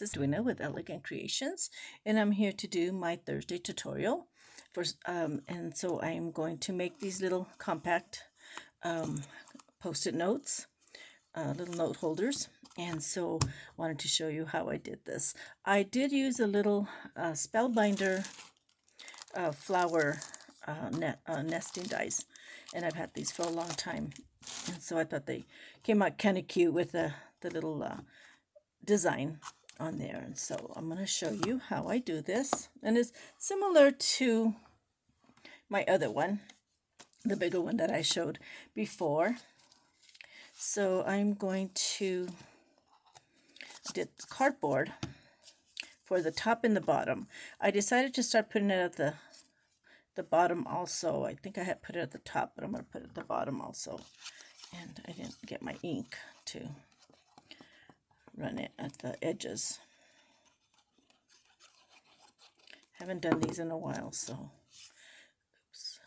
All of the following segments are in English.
This is Edwina with Elegant Creations, and I'm here to do my Thursday tutorial. And so I'm going to make these little compact post-it notes, little note holders. And so I wanted to show you how I did this. I did use a little Spellbinder flower nesting dies, and I've had these for a long time. And so I thought they came out kind of cute with the little design on there. And so I'm going to show you how I do this, and it's similar to my other one, the bigger one that I showed before. So I'm going to did cardboard for the top and the bottom. I decided to start putting it at the bottom also. I think I had put it at the top, but I'm going to put it at the bottom also. And I didn't get my ink to run it at the edges. Haven't done these in a while, so oops.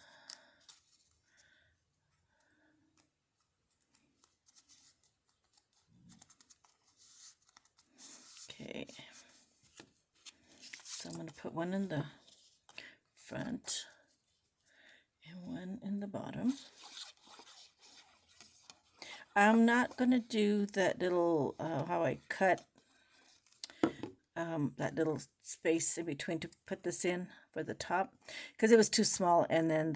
Okay, so I'm going to put one in the front and one in the bottom. I'm not going to do that little how I cut that little space in between to put this in for the top, because it was too small, and then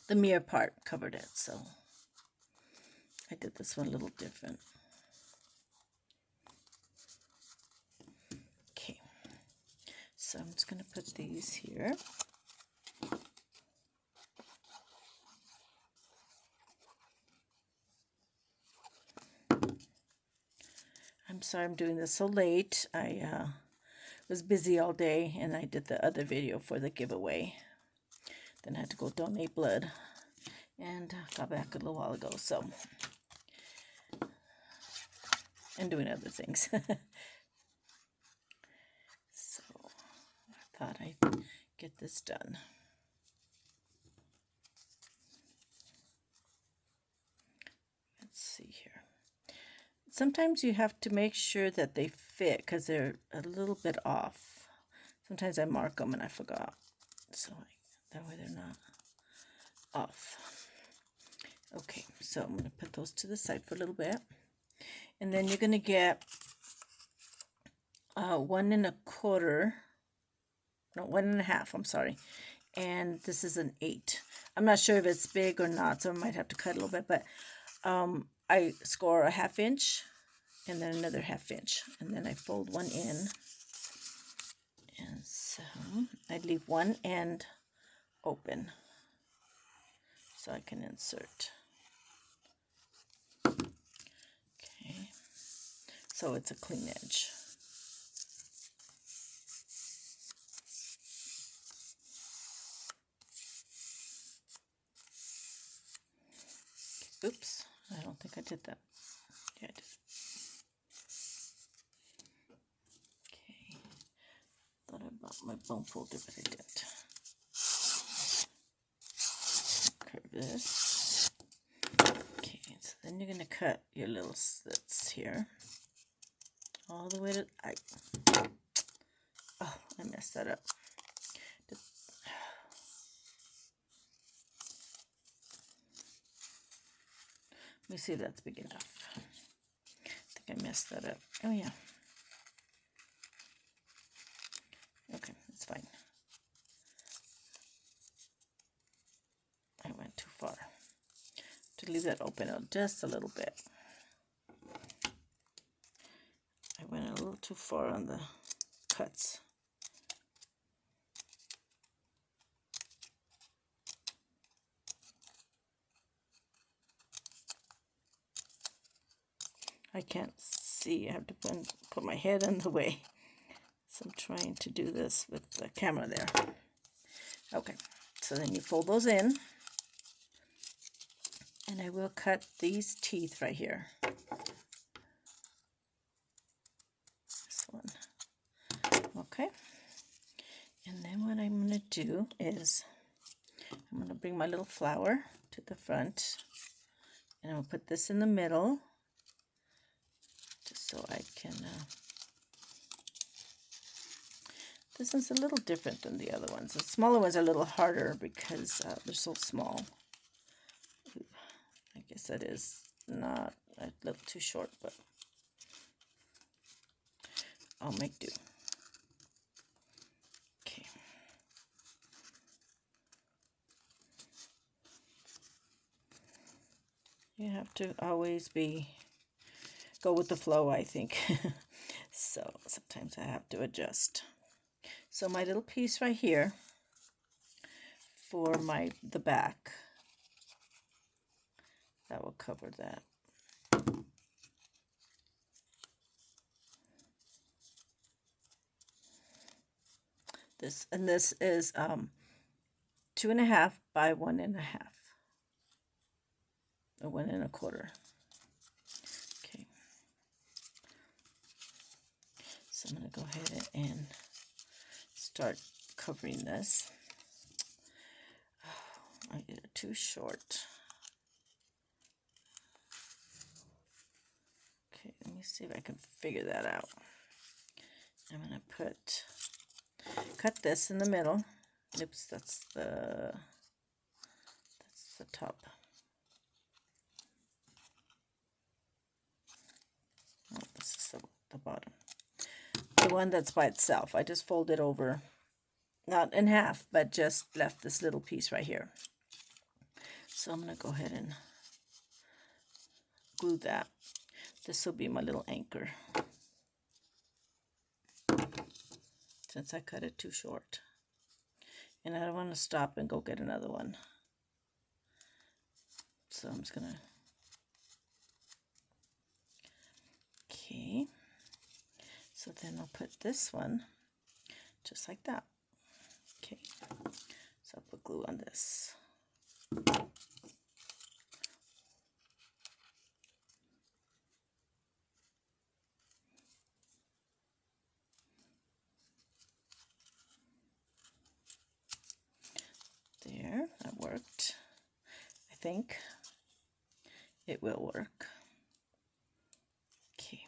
the mirror part covered it, so I did this one a little different. Okay, so I'm just going to put these here. I'm sorry I'm doing this so late. I was busy all day, and I did the other video for the giveaway. Then I had to go donate blood, and got back a little while ago, so, and doing other things. So I thought I'd get this done. Let's see here. Sometimes you have to make sure that they fit, because they're a little bit off. Sometimes I mark them and I forgot, so that way they're not off. Okay, so I'm going to put those to the side for a little bit, and then you're going to get 1 1/4, no, 1 1/2, I'm sorry, and this is an 8. I'm not sure if it's big or not, so I might have to cut a little bit, but I score a 1/2 inch and then another 1/2 inch, and then I fold one in, and so I leave one end open so I can insert. Okay, so it's a clean edge. Oops, I don't think I did that. Yeah, I did. Okay, thought I brought my bone folder, but I didn't. Curve this. Okay, so then you're going to cut your little slits here all the way to, oh, I messed that up. Let me see if that's big enough. I think I messed that up. Oh yeah. Okay, that's fine. I went too far. To leave that open just a little bit. I went a little too far on the cuts. I can't see. I have to put my head in the way. So I'm trying to do this with the camera there. Okay, so then you fold those in. And I will cut these teeth right here. This one. Okay. And then what I'm going to do is I'm going to bring my little flower to the front. And I'll put this in the middle. Just so I can, this one's a little different than the other ones. The smaller ones are a little harder because they're so small. I guess that is not a little too short, but I'll make do. Okay. You have to always go with the flow, I think. So sometimes I have to adjust. So my little piece right here for the back, that will cover that. This is 2.5 by 1.5, or 1.25. Okay. So I'm going to go ahead and start covering this. I get it too short. Okay, let me see if I can figure that out. I'm going to cut this in the middle. Oops, that's the top. Oh, this is the bottom. The one that's by itself. I just folded over, not in half, but just left this little piece right here. So I'm going to go ahead and glue that. This will be my little anchor, since I cut it too short. And I don't want to stop and go get another one. So I'm just going to... Okay. So then I'll put this one just like that. Okay. So I'll put glue on this. There, that worked. I think it will work. Okay.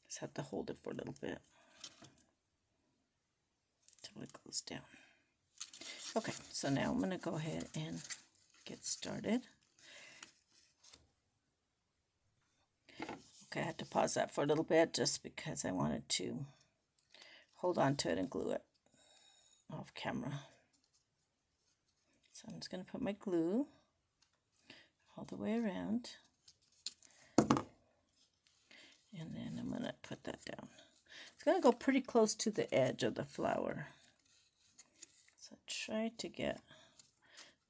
Just have to hold it for a little bit until it goes down. Okay, so now I'm going to go ahead and get started. Okay, I had to pause that for a little bit just because I wanted to hold on to it and glue it off camera. So I'm just going to put my glue all the way around. And then I'm going to put that down. It's going to go pretty close to the edge of the flower. So try to get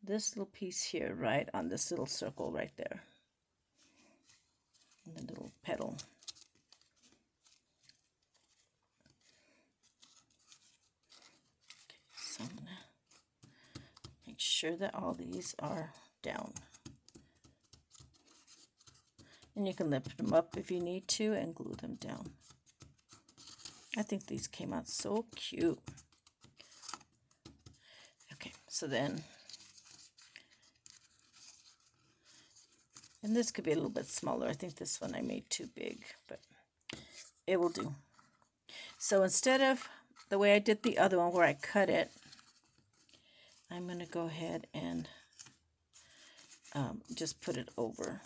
this little piece here right on this little circle right there. And the little petal. Okay, so I'm going to make sure that all these are down. And you can lift them up if you need to and glue them down. I think these came out so cute. Okay, so then, and this could be a little bit smaller. I think this one I made too big, but it will do. So instead of the way I did the other one where I cut it, I'm going to go ahead and just put it over.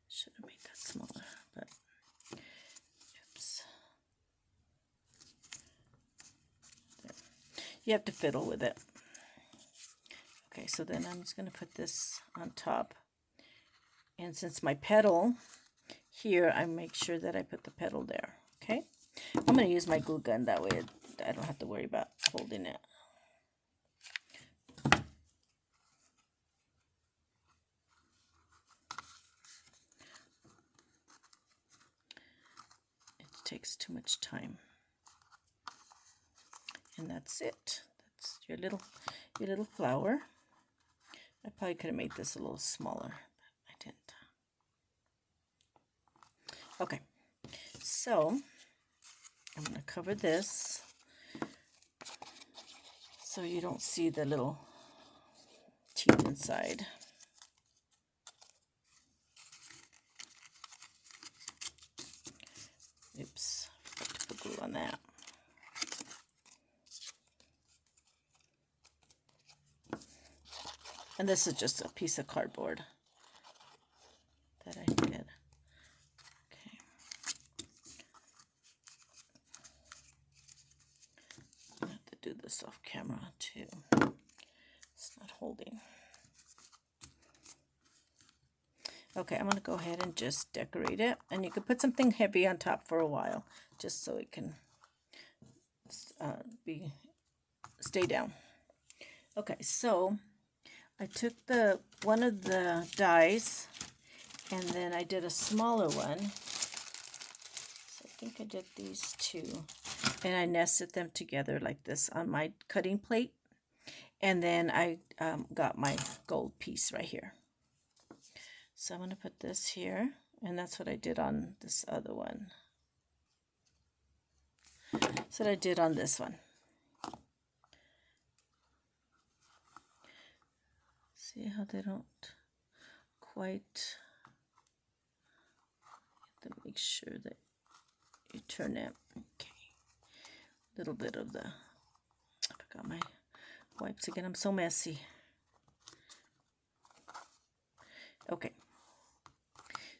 Should have made that smaller, but oops. There. You have to fiddle with it. Okay, so then I'm just going to put this on top. And since my petal here, I make sure that I put the petal there. Okay, I'm going to use my glue gun, that way I don't have to worry about holding it. It takes too much time. And that's it. That's your little flower. I probably could have made this a little smaller, but I didn't. Okay, so I'm going to cover this so you don't see the little teeth inside. on that. And this is just a piece of cardboard that I did. Okay. I have to do this off camera too. It's not holding. Okay, I'm going to go ahead and just decorate it. And you could put something heavy on top for a while, just so it can stay down. Okay, so I took one of the dies, and then I did a smaller one. So I think I did these two, and I nested them together like this on my cutting plate. And then I got my gold piece right here. So I'm going to put this here, and that's what I did on this other one. That's what I did on this one. See how they don't quite, you have to make sure that you turn it. Okay, a little bit of the, I forgot my wipes again, I'm so messy. Okay,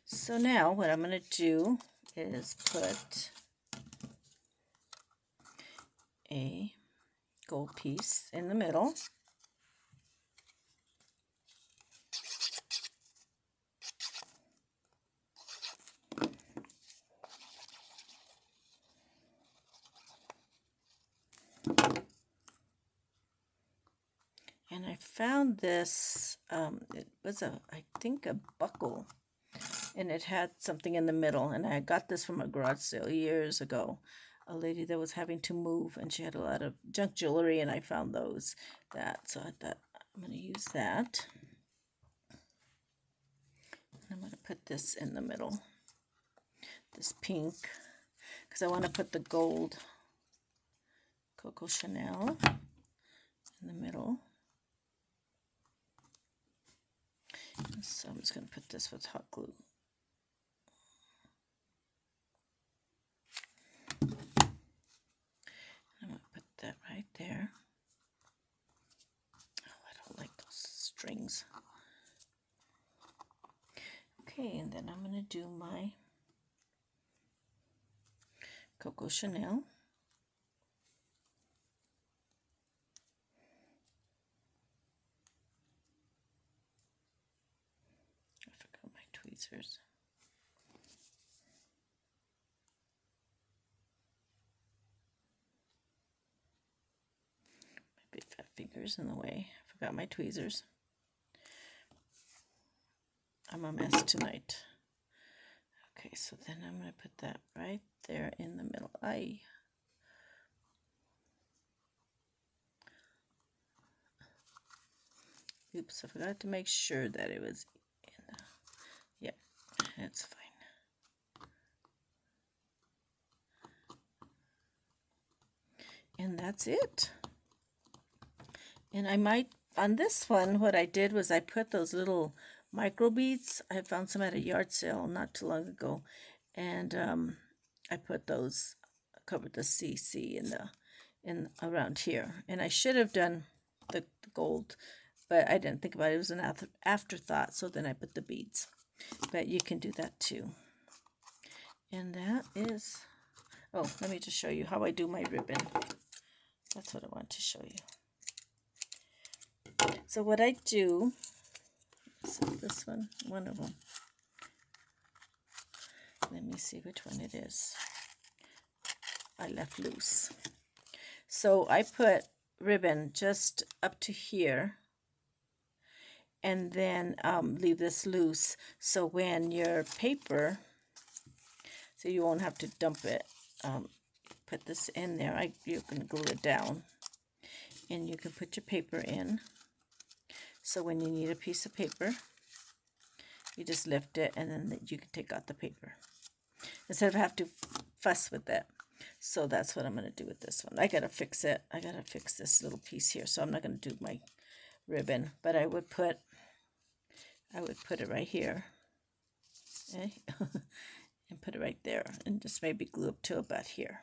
so now what I'm going to do is put a gold piece in the middle. And I found this, it was I think a buckle, and it had something in the middle, and I got this from a garage sale years ago. A lady that was having to move, and she had a lot of junk jewelry, and I found so I thought I'm going to use that. And I'm going to put this in the middle, this pink, because I want to put the gold Coco Chanel in the middle. So I'm just going to put this with hot glue. I'm going to put that right there. Oh, I don't like those strings. Okay, and then I'm going to do my Coco Chanel. I forgot my tweezers. My big fat finger's in the way. I forgot my tweezers. I'm a mess tonight. Okay, so then I'm going to put that right there in the middle. Oops, I forgot to make sure that it was in the, yeah, that's fine. And that's it. And I might, on this one, what I did was I put those little micro beads. I found some at a yard sale not too long ago. And I put those, covered the CC in around here. And I should have done the gold, but I didn't think about it. It was an afterthought, so then I put the beads. But you can do that too. And that is, oh, let me just show you how I do my ribbon. That's what I want to show you. So what I do, this one of them. Let me see which one it is. I left loose. So I put ribbon just up to here, and then leave this loose. So when your paper, so you won't have to dump it, put this in there. You can glue it down, and you can put your paper in. So when you need a piece of paper, you just lift it, and then you can take out the paper instead of have to fuss with it. So that's what I'm going to do with this one. I got to fix it. I got to fix this little piece here. So I'm not going to do my ribbon, but I would put it right here, okay? And put it right there, and just maybe glue up to about here.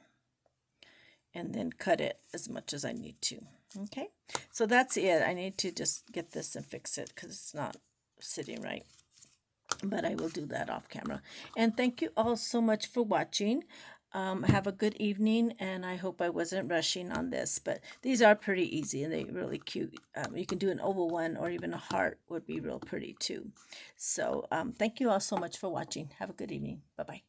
and then cut it as much as I need to. Okay, so that's it. I need to just get this and fix it because it's not sitting right. But I will do that off camera. And thank you all so much for watching. Have a good evening, and I hope I wasn't rushing on this, but these are pretty easy and they're really cute. You can do an oval one, or even a heart would be real pretty too. So thank you all so much for watching. Have a good evening. Bye-bye.